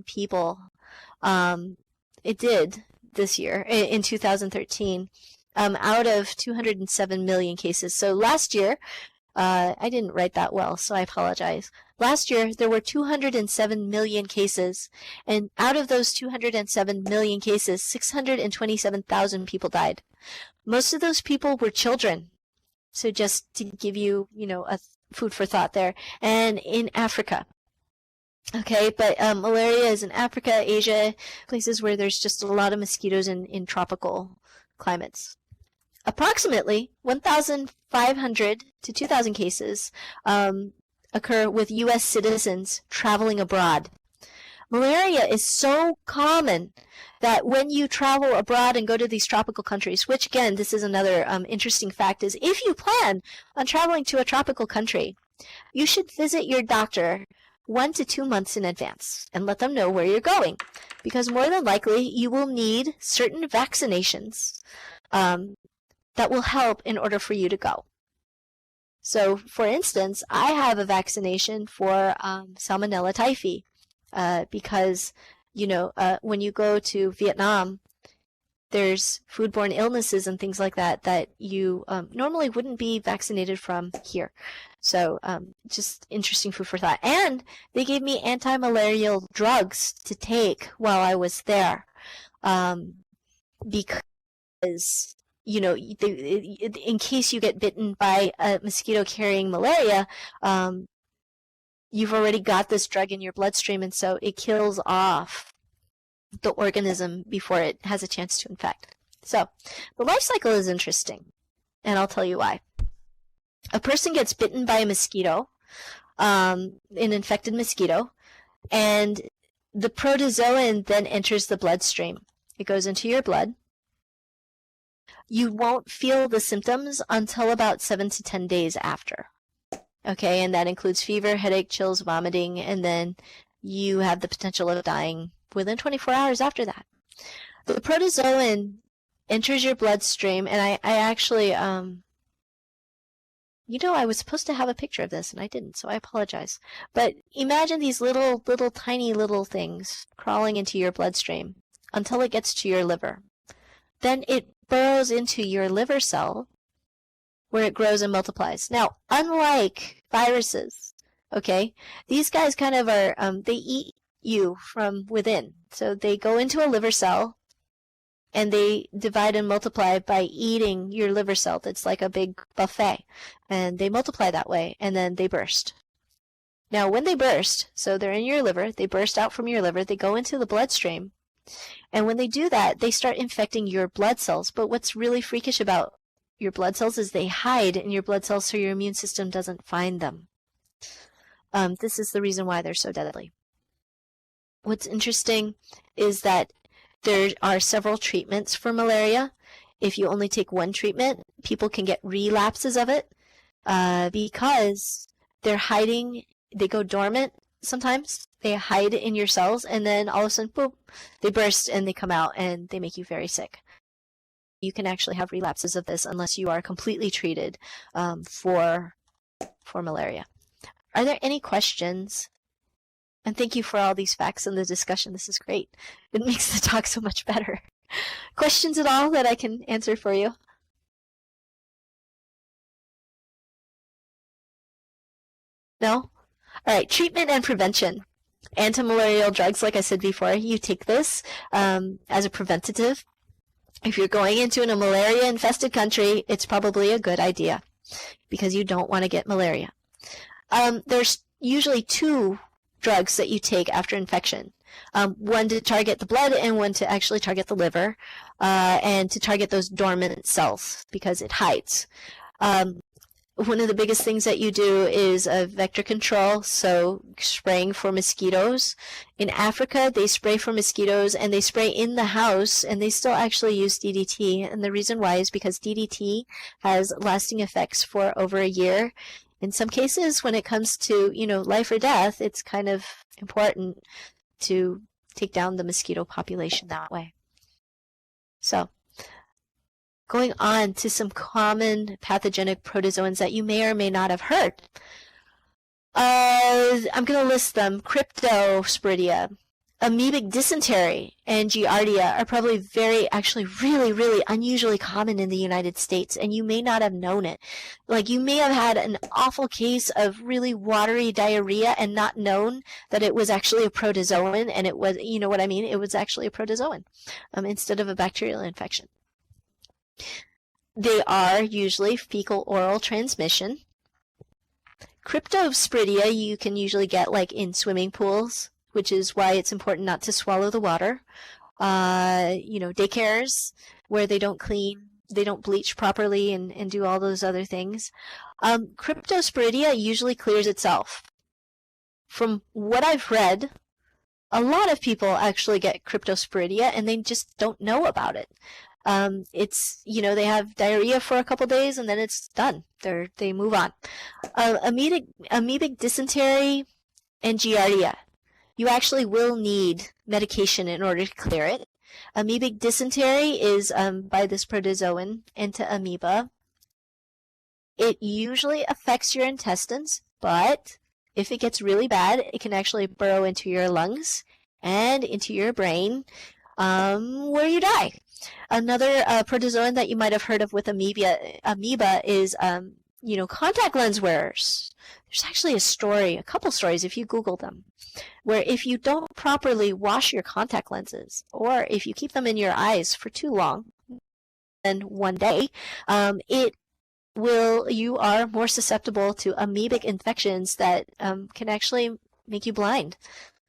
people. It did this year in 2013, out of 207 million cases. So last year, I didn't write that well, so I apologize. Last year, there were 207 million cases, and out of those 207 million cases, 627,000 people died. Most of those people were children. So just to give you, a food for thought there. And in Africa. Okay, but malaria is in Africa, Asia, places where there's just a lot of mosquitoes in tropical climates. Approximately 1,500 to 2,000 cases occur with U.S. citizens traveling abroad. Malaria is so common that when you travel abroad and go to these tropical countries, which again, this is another interesting fact, is if you plan on traveling to a tropical country, you should visit your doctor 1 to 2 months in advance and let them know where you're going, because more than likely you will need certain vaccinations that will help in order for you to go. So, for instance, I have a vaccination for Salmonella typhi because, when you go to Vietnam, there's foodborne illnesses and things like that that you normally wouldn't be vaccinated from here. So just interesting food for thought. And they gave me anti-malarial drugs to take while I was there because, in case you get bitten by a mosquito carrying malaria, you've already got this drug in your bloodstream, and so it kills off the organism before it has a chance to infect. So the life cycle is interesting, and I'll tell you why. A person gets bitten by a mosquito, an infected mosquito, and the protozoan then enters the bloodstream. It goes into your blood. You won't feel the symptoms until about 7 to 10 days after. Okay, and that includes fever, headache, chills, vomiting, and then you have the potential of dying within 24 hours after that. The protozoan enters your bloodstream, and I actually, I was supposed to have a picture of this, and I didn't, so I apologize. But imagine these little tiny little things crawling into your bloodstream until it gets to your liver. Then it burrows into your liver cell, where it grows and multiplies. Now, unlike viruses, okay, these guys kind of are, they eat you from within. So they go into a liver cell, and they divide and multiply by eating your liver cell. That's like a big buffet. And they multiply that way, and then they burst. Now, when they burst, so they're in your liver, they burst out from your liver, they go into the bloodstream, and when they do that, they start infecting your blood cells. But what's really freakish about your blood cells is they hide in your blood cells so your immune system doesn't find them. This is the reason why they're so deadly. What's interesting is that there are several treatments for malaria. If you only take one treatment, people can get relapses of it because they're hiding, they go dormant sometimes. They hide in your cells, and then all of a sudden, boom, they burst and they come out and they make you very sick. You can actually have relapses of this unless you are completely treated for malaria. Are there any questions? And thank you for all these facts and the discussion. This is great. It makes the talk so much better. Questions at all that I can answer for you? No? All right, treatment and prevention. Antimalarial drugs, like I said before, you take this as a preventative. If you're going into a malaria-infested country, it's probably a good idea because you don't want to get malaria. There's usually 2 drugs that you take after infection. One to target the blood and one to actually target the liver and to target those dormant cells because it hides. One of the biggest things that you do is vector control, so spraying for mosquitoes. In Africa, they spray for mosquitoes and they spray in the house, and they still actually use DDT. And the reason why is because DDT has lasting effects for over a year. In some cases, when it comes to, life or death, it's kind of important to take down the mosquito population that way. So, going on to some common pathogenic protozoans that you may or may not have heard. I'm going to list them. Cryptosporidia, Amoebic dysentery and giardia are probably actually really unusually common in the United States, and you may not have known it. Like, you may have had an awful case of really watery diarrhea and not known that it was actually a protozoan, and it was, you know what I mean? It was actually a protozoan instead of a bacterial infection. They are usually fecal-oral transmission. Cryptosporidia you can usually get like in swimming pools, which is why it's important not to swallow the water. Daycares where they don't clean, they don't bleach properly and do all those other things. Cryptosporidia usually clears itself. From what I've read, a lot of people actually get cryptosporidia and they just don't know about it. They have diarrhea for a couple days and then it's done. They move on. Amoebic dysentery and giardia. You actually will need medication in order to clear it. Amoebic dysentery is by this protozoan, Entamoeba. It usually affects your intestines, but if it gets really bad, it can actually burrow into your lungs and into your brain, where you die. Another protozoan that you might have heard of with amoeba is, contact lens wearers. There's actually a couple stories if you Google them, where if you don't properly wash your contact lenses, or if you keep them in your eyes for too long, than one day, you are more susceptible to amoebic infections that can actually make you blind.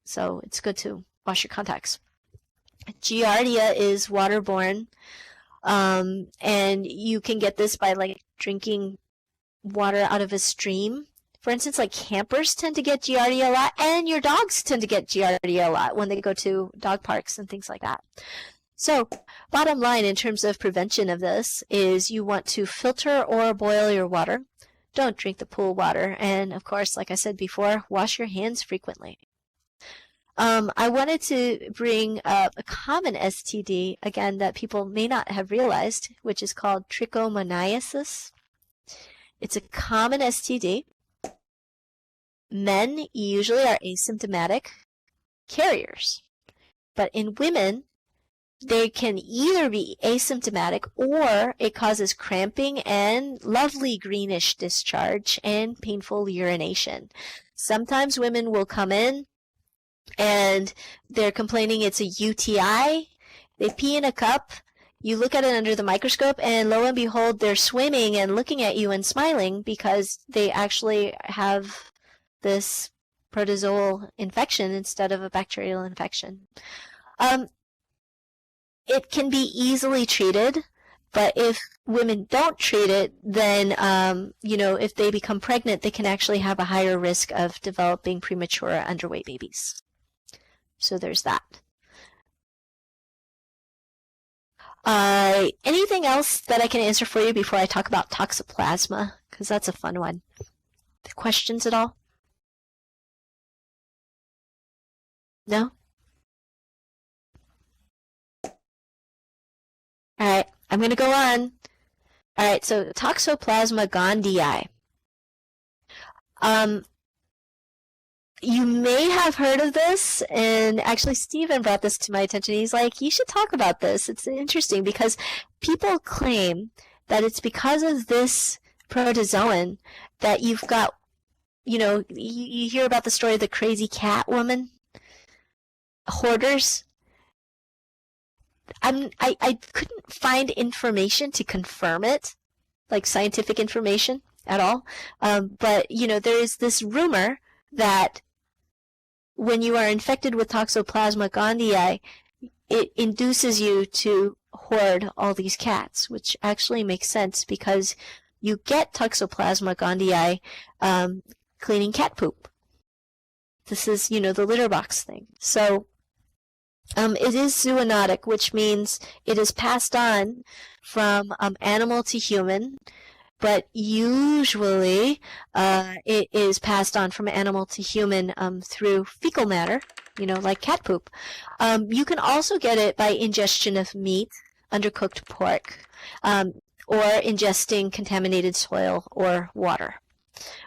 So it's good to wash your contacts. Giardia is waterborne, and you can get this by like drinking water out of a stream. For instance, like campers tend to get giardia a lot, and your dogs tend to get giardia a lot when they go to dog parks and things like that. So, bottom line in terms of prevention of this is you want to filter or boil your water. Don't drink the pool water. And of course, like I said before, wash your hands frequently. I wanted to bring up a common STD, again, that people may not have realized, which is called trichomoniasis. It's a common STD. Men usually are asymptomatic carriers, but in women, they can either be asymptomatic or it causes cramping and lovely greenish discharge and painful urination. Sometimes women will come in and they're complaining it's a UTI. They pee in a cup. You look at it under the microscope and lo and behold, they're swimming and looking at you and smiling because they actually have this protozoal infection instead of a bacterial infection. It can be easily treated, but if women don't treat it, then, if they become pregnant, they can actually have a higher risk of developing premature underweight babies. So there's that. Anything else that I can answer for you before I talk about toxoplasma? Because that's a fun one. Questions at all? No? All right, I'm going to go on. All right, so Toxoplasma gondii. You may have heard of this, and actually Stephen brought this to my attention. He's like, you should talk about this. It's interesting because people claim that it's because of this protozoan that you've got, you hear about the story of the crazy cat woman, hoarders. I couldn't find information to confirm it, like scientific information at all. But, there is this rumor that when you are infected with Toxoplasma gondii, it induces you to hoard all these cats, which actually makes sense because you get Toxoplasma gondii cleaning cat poop. This is, the litter box thing. So, it is zoonotic, which means it is passed on from animal to human, but usually it is passed on from animal to human through fecal matter, like cat poop. You can also get it by ingestion of meat, undercooked pork, or ingesting contaminated soil or water.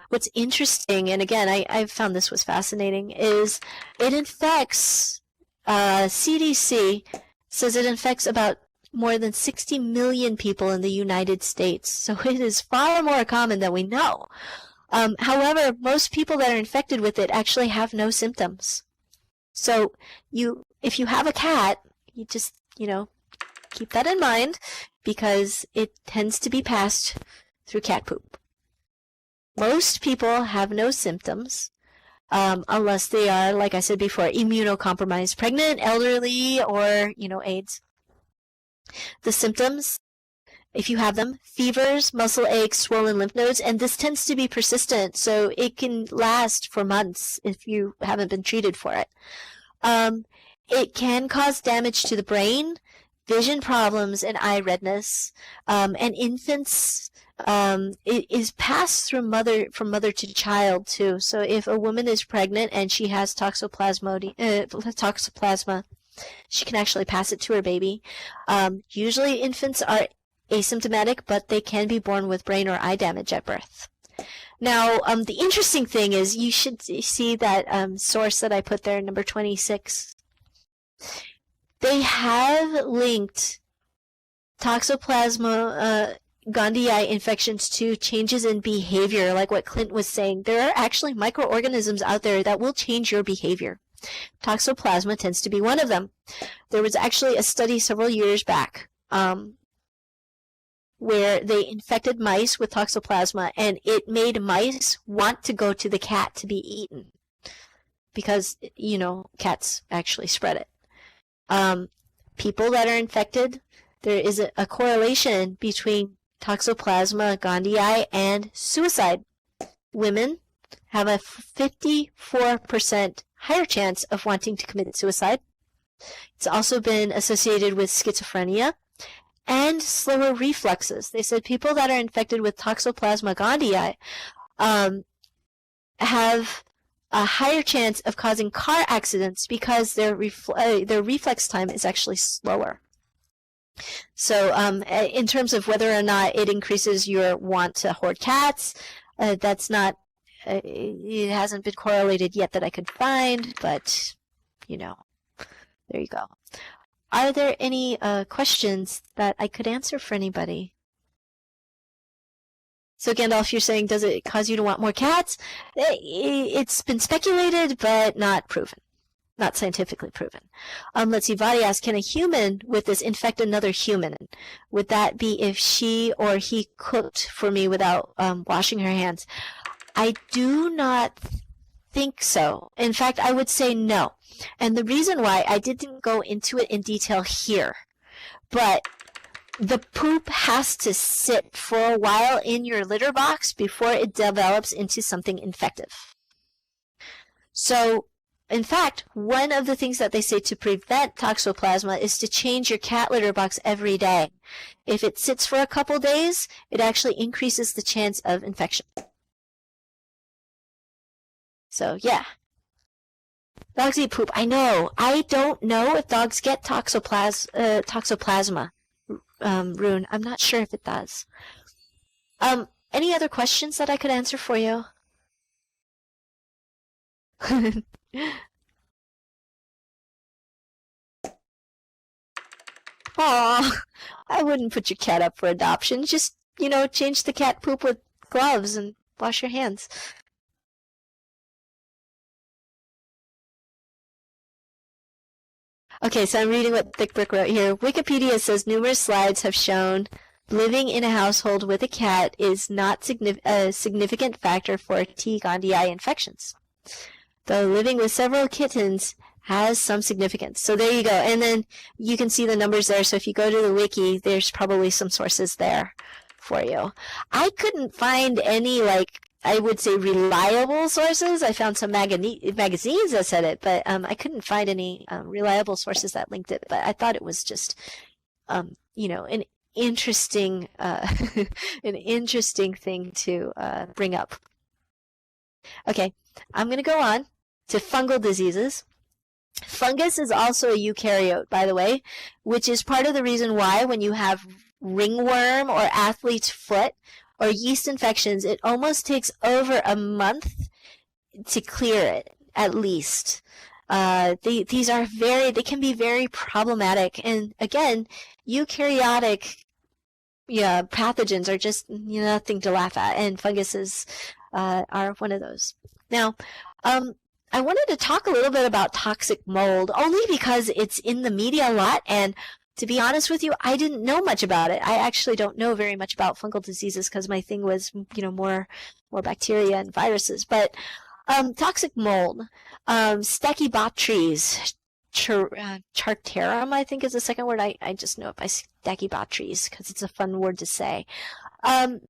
What's interesting, and again, I found this was fascinating, is it infects CDC says it infects about more than 60 million people in the United States, so it is far more common than we know. However, most people that are infected with it actually have no symptoms. So if you have a cat, you just, keep that in mind because it tends to be passed through cat poop. Most people have no symptoms unless they are, like I said before, immunocompromised, pregnant, elderly, or, AIDS. The symptoms, if you have them, fevers, muscle aches, swollen lymph nodes, and this tends to be persistent, so it can last for months if you haven't been treated for it. It can cause damage to the brain, vision problems, and eye redness. And infants, it is passed from mother to child too. So if a woman is pregnant and she has toxoplasma, she can actually pass it to her baby. Usually infants are asymptomatic, but they can be born with brain or eye damage at birth. Now, the interesting thing is you should see that source that I put there, number 26. They have linked Toxoplasma gondii infections to changes in behavior, like what Clint was saying. There are actually microorganisms out there that will change your behavior. Toxoplasma tends to be one of them. There was actually a study several years back where they infected mice with toxoplasma, and it made mice want to go to the cat to be eaten because, cats actually spread it. People that are infected, there is a correlation between Toxoplasma gondii and suicide. Women have a 54% higher chance of wanting to commit suicide. It's also been associated with schizophrenia and slower reflexes. They said people that are infected with Toxoplasma gondii have a higher chance of causing car accidents because their reflex time is actually slower. So in terms of whether or not it increases your want to hoard cats, that's not, it hasn't been correlated yet that I could find, but, there you go. Are there any questions that I could answer for anybody? So Gandalf, you're saying, does it cause you to want more cats? It's been speculated, but not proven. Not scientifically proven. Let's see, Vadi asks, can a human with this infect another human? Would that be if she or he cooked for me without washing her hands? I do not think so. In fact, I would say no. And the reason why, I didn't go into it in detail here, but the poop has to sit for a while in your litter box before it develops into something infective. So, in fact, one of the things that they say to prevent toxoplasma is to change your cat litter box every day. If it sits for a couple days, it actually increases the chance of infection. So, yeah. Dogs eat poop. I know. I don't know if dogs get toxoplasma, Rune. I'm not sure if it does. Any other questions that I could answer for you? Aw, I wouldn't put your cat up for adoption. Just, change the cat poop with gloves and wash your hands. Okay, so I'm reading what Thick Brick wrote here. Wikipedia says numerous slides have shown living in a household with a cat is not a significant factor for T. gondii infections, though living with several kittens has some significance. So there you go. And then you can see the numbers there. So if you go to the wiki, there's probably some sources there for you. I couldn't find any, I would say reliable sources. I found some magazines that said it, but I couldn't find any reliable sources that linked it. But I thought it was just, an interesting, an interesting thing to bring up. Okay, I'm going to go on to fungal diseases. Fungus is also a eukaryote, by the way, which is part of the reason why when you have ringworm or athlete's foot or yeast infections, it almost takes over a month to clear it, at least. These are they can be very problematic. And again, eukaryotic pathogens are just nothing to laugh at, and funguses are one of those. Now, I wanted to talk a little bit about toxic mold, only because it's in the media a lot, and to be honest with you, I didn't know much about it. I actually don't know very much about fungal diseases because my thing was, more bacteria and viruses. But toxic mold, Stachybotrys, Chartarum, I think is the second word. I just know it by Stachybotrys because it's a fun word to say. I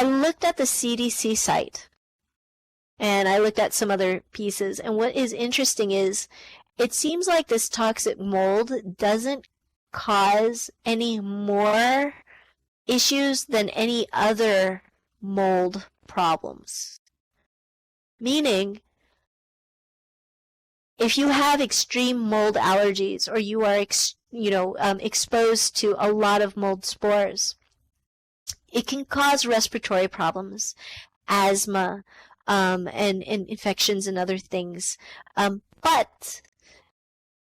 looked at the CDC site, and I looked at some other pieces, and what is interesting is it seems like this toxic mold doesn't cause any more issues than any other mold problems. Meaning, if you have extreme mold allergies or you are exposed to a lot of mold spores, it can cause respiratory problems, asthma, and infections and other things. But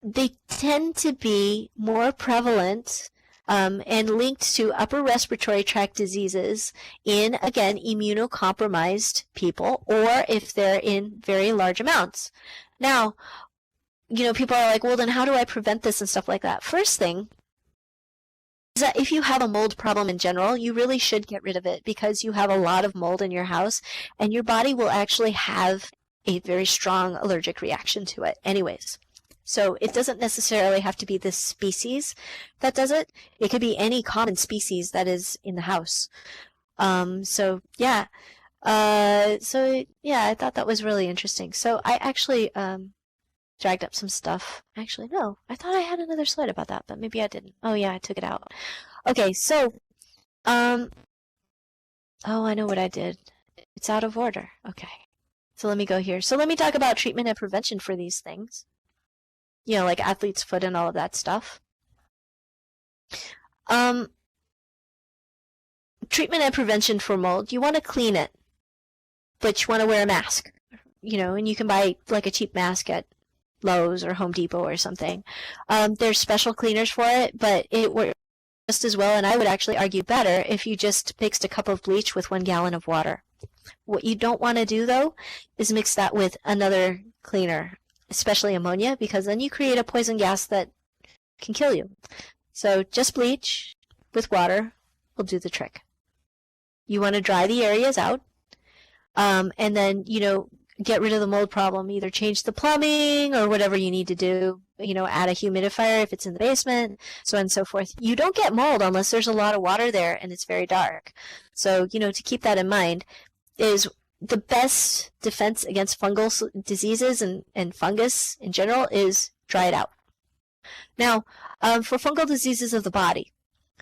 they tend to be more prevalent and linked to upper respiratory tract diseases in, again, immunocompromised people, or if they're in very large amounts. Now, people are like, well, then how do I prevent this and stuff like that? First thing is that if you have a mold problem in general, you really should get rid of it because you have a lot of mold in your house, and your body will actually have a very strong allergic reaction to it anyways. So it doesn't necessarily have to be this species that does it. It could be any common species that is in the house. I thought that was really interesting. So I actually dragged up some stuff. Actually, no, I thought I had another slide about that, but maybe I didn't. Oh yeah, I took it out. Okay, so oh, I know what I did. It's out of order. Okay, so let me go here. So let me talk about treatment and prevention for these things. Like athlete's foot and all of that stuff. Treatment and prevention for mold. You want to clean it, but you want to wear a mask. And you can buy like a cheap mask at Lowe's or Home Depot or something. There's special cleaners for it, but it works just as well, and I would actually argue better if you just mixed a cup of bleach with 1 gallon of water. What you don't want to do, though, is mix that with another cleaner, especially ammonia, because then you create a poison gas that can kill you. So just bleach with water will do the trick. You want to dry the areas out, and then, get rid of the mold problem. Either change the plumbing or whatever you need to do, add a humidifier if it's in the basement, so on and so forth. You don't get mold unless there's a lot of water there and it's very dark. So, to keep that in mind is the best defense against fungal diseases and fungus in general is dry it out. Now, for fungal diseases of the body,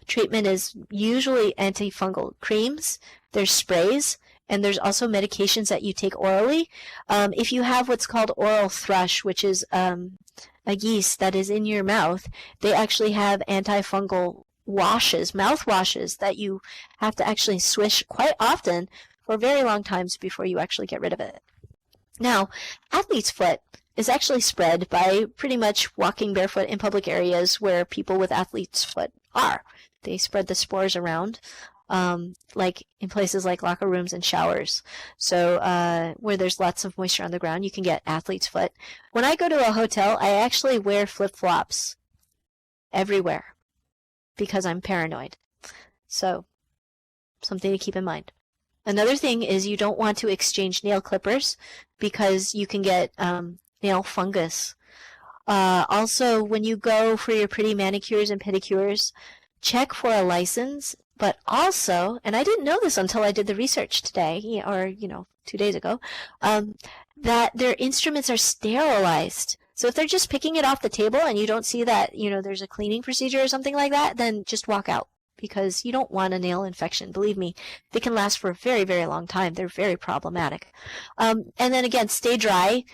treatment is usually antifungal creams, there's sprays, and there's also medications that you take orally. If you have what's called oral thrush, which is a yeast that is in your mouth, they actually have antifungal washes, mouth washes, that you have to actually swish quite often for very long times before you actually get rid of it. Now, athlete's foot is actually spread by pretty much walking barefoot in public areas where people with athlete's foot are. They spread the spores around, like in places like locker rooms and showers. So where there's lots of moisture on the ground, you can get athlete's foot. When I go to a hotel, I actually wear flip-flops everywhere because I'm paranoid. So something to keep in mind. Another thing is you don't want to exchange nail clippers because you can get nail fungus. Also, when you go for your pretty manicures and pedicures, check for a license, but also, and I didn't know this until I did the research today, or 2 days ago, that their instruments are sterilized. So if they're just picking it off the table and you don't see that, there's a cleaning procedure or something like that, then just walk out, because you don't want a nail infection. Believe me, they can last for a very, very long time. They're very problematic. And then again, stay dry.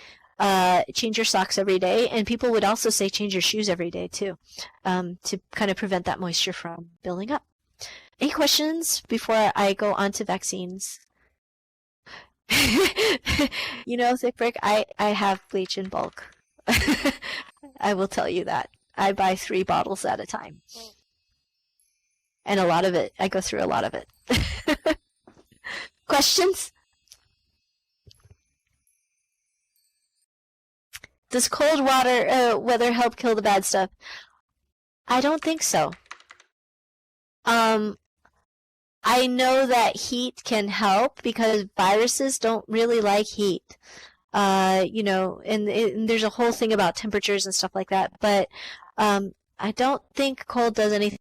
Change your socks every day, and people would also say change your shoes every day too, to kind of prevent that moisture from building up. Any questions before I go on to vaccines? You know, Thick Brick, I have bleach in bulk. I will tell you that. I buy 3 bottles at a time. And a lot of it, I go through a lot of it. Questions? Does cold weather help kill the bad stuff? I don't think so. I know that heat can help because viruses don't really like heat. You know, and there's a whole thing about temperatures and stuff like that, but I don't think cold does anything.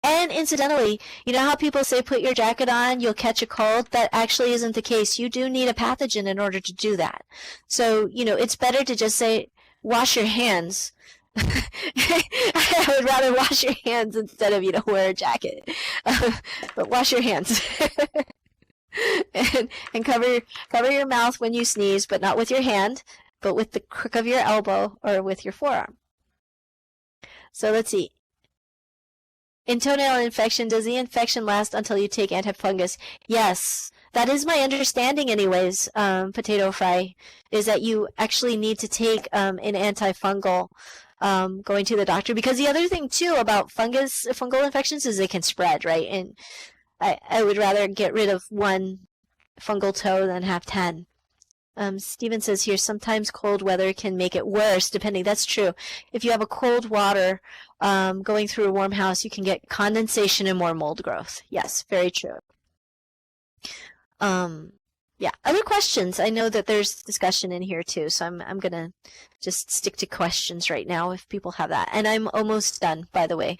And incidentally, you know how people say put your jacket on, you'll catch a cold? That actually isn't the case. You do need a pathogen in order to do that. So, you know, it's better to just say, wash your hands. I would rather wash your hands instead of, you know, wear a jacket. But wash your hands. and cover your mouth when you sneeze, but not with your hand, but with the crook of your elbow or with your forearm. So let's see. In toenail infection, does the infection last until you take antifungus? Yes, that is my understanding anyways, Potato Fry, is that you actually need to take an antifungal going to the doctor. Because the other thing, too, about fungal infections is they can spread, right? And I would rather get rid of 1 fungal toe than have 10. Steven says here, sometimes cold weather can make it worse, depending. That's true. If you have a cold water going through a warm house, you can get condensation and more mold growth. Yes, very true. Yeah, other questions? I know that there's discussion in here too, so I'm gonna just stick to questions right now if people have that. And I'm almost done, by the way,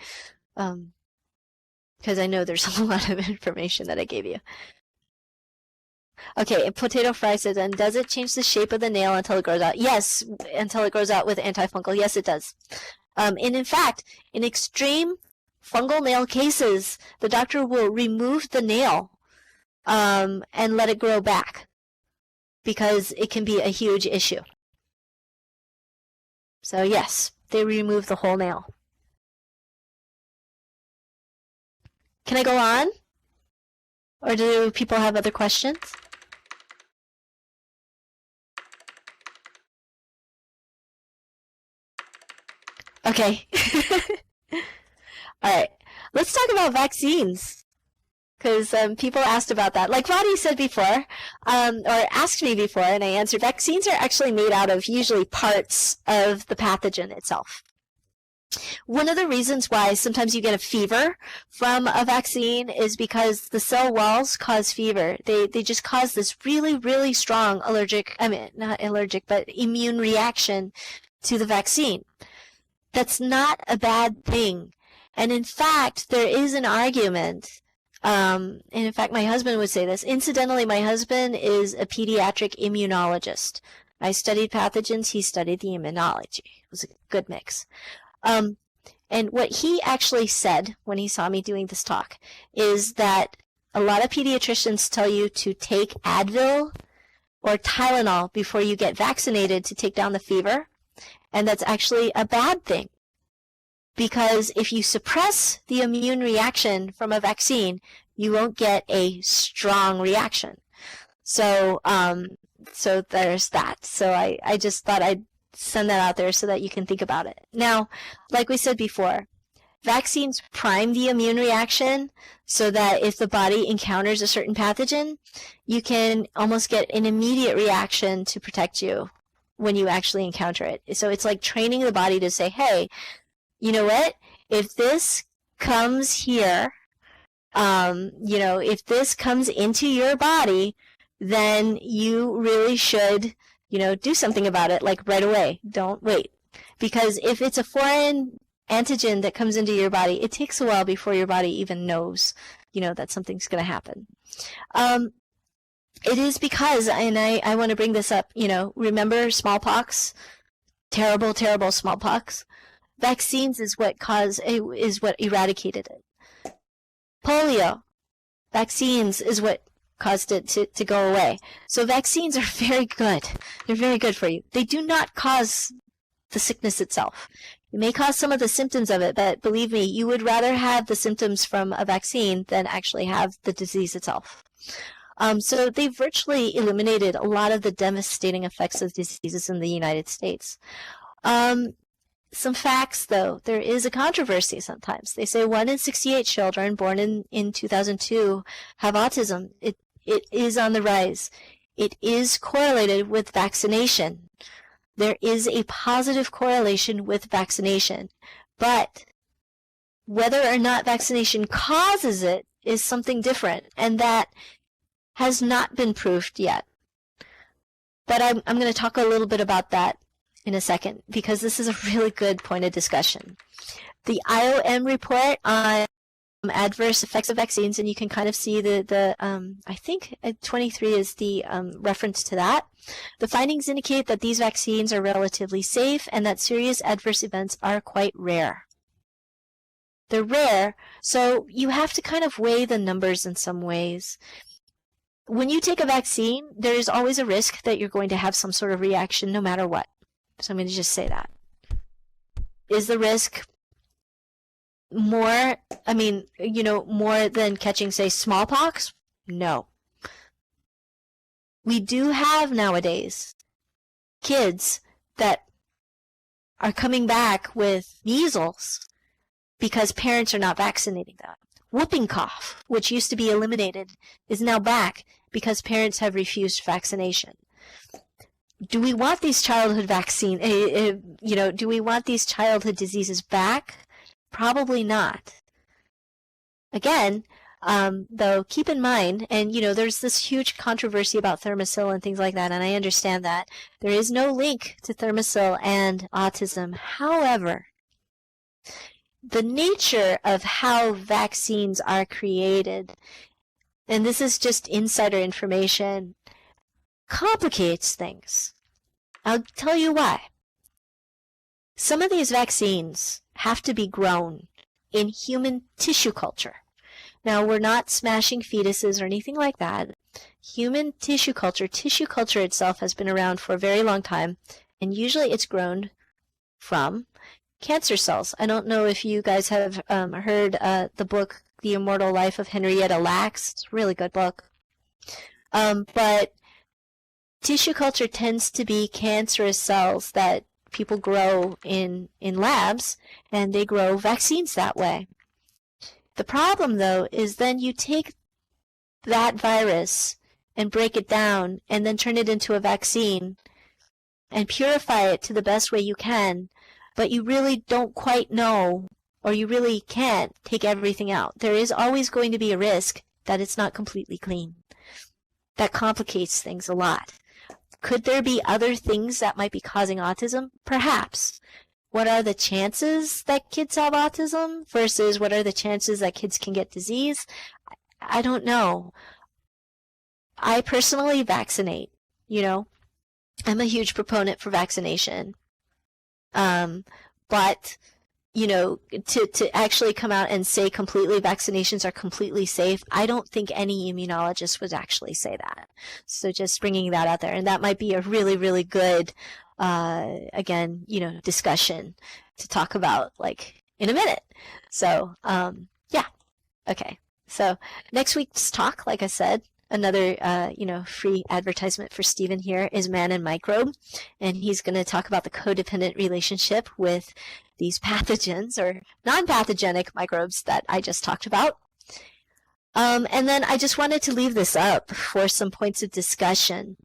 because I know there's a lot of information that I gave you. Okay, Potato Fry says, and does it change the shape of the nail until it grows out? Yes, until it grows out with antifungal. Yes, it does. And in fact, in extreme fungal nail cases, the doctor will remove the nail and let it grow back because it can be a huge issue. So yes, they remove the whole nail. Can I go on? Or do people have other questions? Okay. All right. Let's talk about vaccines. Because people asked about that. Like Roddy said before, or asked me before, and I answered, vaccines are actually made out of usually parts of the pathogen itself. One of the reasons why sometimes you get a fever from a vaccine is because the cell walls cause fever. They just cause this really, really strong immune reaction to the vaccine. That's not a bad thing. And in fact, there is an argument, and in fact, my husband would say this. Incidentally, my husband is a pediatric immunologist. I studied pathogens, he studied the immunology. It was a good mix. And what he actually said when he saw me doing this talk is that a lot of pediatricians tell you to take Advil or Tylenol before you get vaccinated to take down the fever. And that's actually a bad thing. Because if you suppress the immune reaction from a vaccine, you won't get a strong reaction. So there's that. So I just thought I'd send that out there so that you can think about it. Now, like we said before, vaccines prime the immune reaction so that if the body encounters a certain pathogen, you can almost get an immediate reaction to protect you when you actually encounter it. So it's like training the body to say, hey, you know what? If this comes here, if this comes into your body, then you really should, do something about it, like right away. Don't wait. Because if it's a foreign antigen that comes into your body, it takes a while before your body even knows, that something's going to happen. It is because, and I want to bring this up, remember smallpox? Terrible, terrible smallpox? Vaccines is what eradicated it. Polio. Vaccines is what caused it to go away. So vaccines are very good. They're very good for you. They do not cause the sickness itself. It may cause some of the symptoms of it, but believe me, you would rather have the symptoms from a vaccine than actually have the disease itself. So they virtually eliminated a lot of the devastating effects of diseases in the United States. Some facts, though. There is a controversy sometimes. They say 1 in 68 children born in 2002 have autism. It is on the rise. It is correlated with vaccination. There is a positive correlation with vaccination. But whether or not vaccination causes it is something different, and that has not been proved yet. But I'm going to talk a little bit about that in a second, because this is a really good point of discussion. The IOM report on adverse effects of vaccines, and you can kind of see I think 23 is the reference to that. The findings indicate that these vaccines are relatively safe and that serious adverse events are quite rare. They're rare, so you have to kind of weigh the numbers in some ways. When you take a vaccine, there is always a risk that you're going to have some sort of reaction no matter what. So I'm going to just say that. Is the risk more, more than catching, say, smallpox? No. We do have nowadays kids that are coming back with measles because parents are not vaccinating them. Whooping cough, which used to be eliminated, is now back because parents have refused vaccination. Do we want these childhood do we want these childhood diseases back? Probably not. Again, though, keep in mind, and there's this huge controversy about Thermacell and things like that, and I understand that. There is no link to Thermacell and autism. However, the nature of how vaccines are created, and this is just insider information, complicates things. I'll tell you why. Some of these vaccines have to be grown in human tissue culture. Now, we're not smashing fetuses or anything like that. Human tissue culture itself has been around for a very long time, and usually it's grown from cancer cells. I don't know if you guys have heard the book, The Immortal Life of Henrietta Lacks. It's a really good book. But tissue culture tends to be cancerous cells that people grow in labs, and they grow vaccines that way. The problem, though, is then you take that virus and break it down and then turn it into a vaccine and purify it to the best way you can, but you really don't quite know, or you really can't take everything out. There is always going to be a risk that it's not completely clean. That complicates things a lot. Could there be other things that might be causing autism? Perhaps. What are the chances that kids have autism versus what are the chances that kids can get disease? I don't know. I personally vaccinate, I'm a huge proponent for vaccination. But, to actually come out and say completely vaccinations are completely safe, I don't think any immunologist would actually say that. So just bringing that out there. And that might be a really, really good, discussion to talk about, in a minute. So, yeah. Okay. So next week's talk, like I said, another, free advertisement for Stephen here is Man and Microbe, and he's going to talk about the codependent relationship with these pathogens or non-pathogenic microbes that I just talked about. And then I just wanted to leave this up for some points of discussion.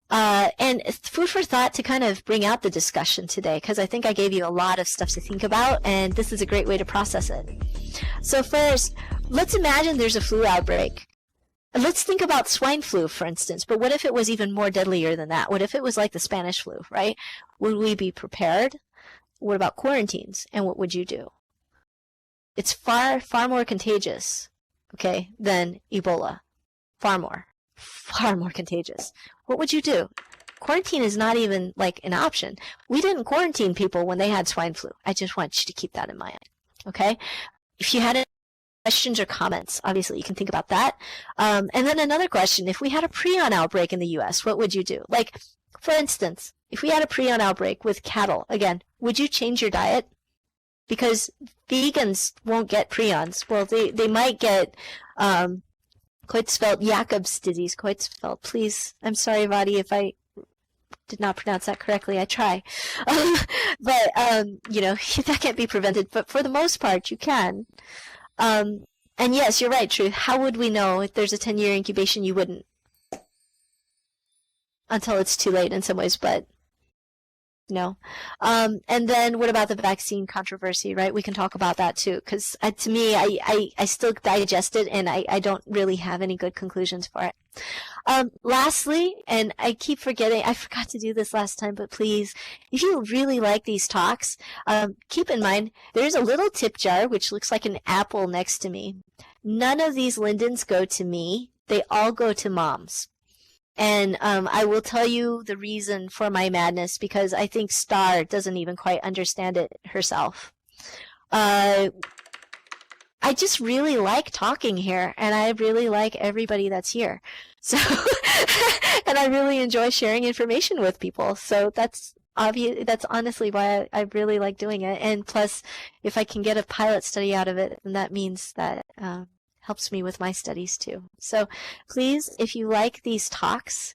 And food for thought to kind of bring out the discussion today, because I think I gave you a lot of stuff to think about, and this is a great way to process it. So first, let's imagine there's a flu outbreak. Let's think about swine flu, for instance, but what if it was even more deadlier than that? What if it was like the Spanish flu, right? Would we be prepared? What about quarantines? And what would you do? It's far, far more contagious, okay, than Ebola. Far more contagious. What would you do? Quarantine is not even like an option. We didn't quarantine people when they had swine flu. I just want you to keep that in mind, okay? If you had any questions or comments, obviously you can think about that. And then another question, if we had a prion outbreak in the U.S., what would you do? Like, for instance, if we had a prion outbreak with cattle, again, would you change your diet? Because vegans won't get prions. Well, they might get Creutzfeldt, Jacob's disease, Creutzfeldt. Please, I'm sorry, Vadi, if I did not pronounce that correctly. I try. But, that can't be prevented. But for the most part, you can. And yes, you're right, Truth. How would we know if there's a 10-year incubation? You wouldn't. Until it's too late in some ways, but no. And then what about the vaccine controversy, right? We can talk about that too, because to me, I still digest it, and I don't really have any good conclusions for it. Lastly, and I keep forgetting, I forgot to do this last time, but please, if you really like these talks, keep in mind, there's a little tip jar, which looks like an apple next to me. None of these lindens go to me. They all go to moms. And I will tell you the reason for my madness, because I think Star doesn't even quite understand it herself. I just really like talking here, and I really like everybody that's here. So, and I really enjoy sharing information with people. So that's obvious. That's honestly why I really like doing it. And plus, if I can get a pilot study out of it, then that means that helps me with my studies too. So please, if you like these talks,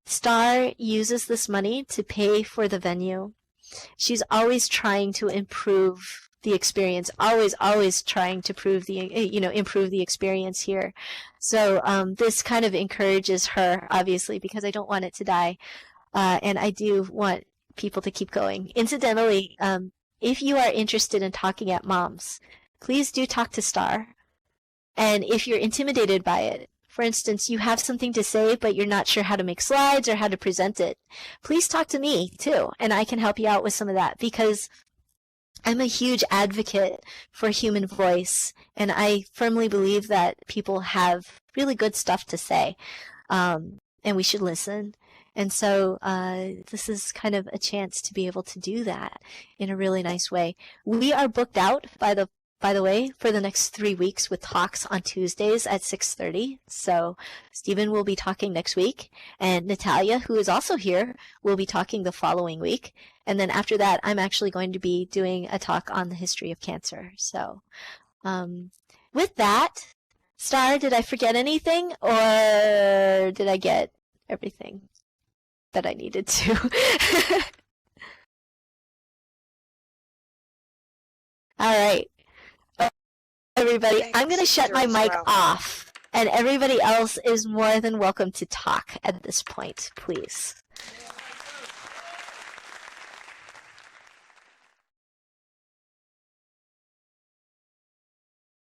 Star uses this money to pay for the venue. She's always trying to improve the experience, always trying to improve the experience here. So this kind of encourages her, obviously, because I don't want it to die, and I do want people to keep going. Incidentally, if you are interested in talking at moms, please do talk to Star. And if you're intimidated by it, for instance, you have something to say, but you're not sure how to make slides or how to present it, please talk to me too, and I can help you out with some of that, because I'm a huge advocate for human voice, and I firmly believe that people have really good stuff to say, and we should listen. And so this is kind of a chance to be able to do that in a really nice way. We are booked out, by the way, for the next 3 weeks with talks on Tuesdays at 6:30. So Stephen will be talking next week, and Natalia, who is also here, will be talking the following week. And then after that, I'm actually going to be doing a talk on the history of cancer. So with that, Star, did I forget anything, or did I get everything that I needed to? All right. Everybody, I'm going to shut my mic off, and everybody else is more than welcome to talk at this point, please.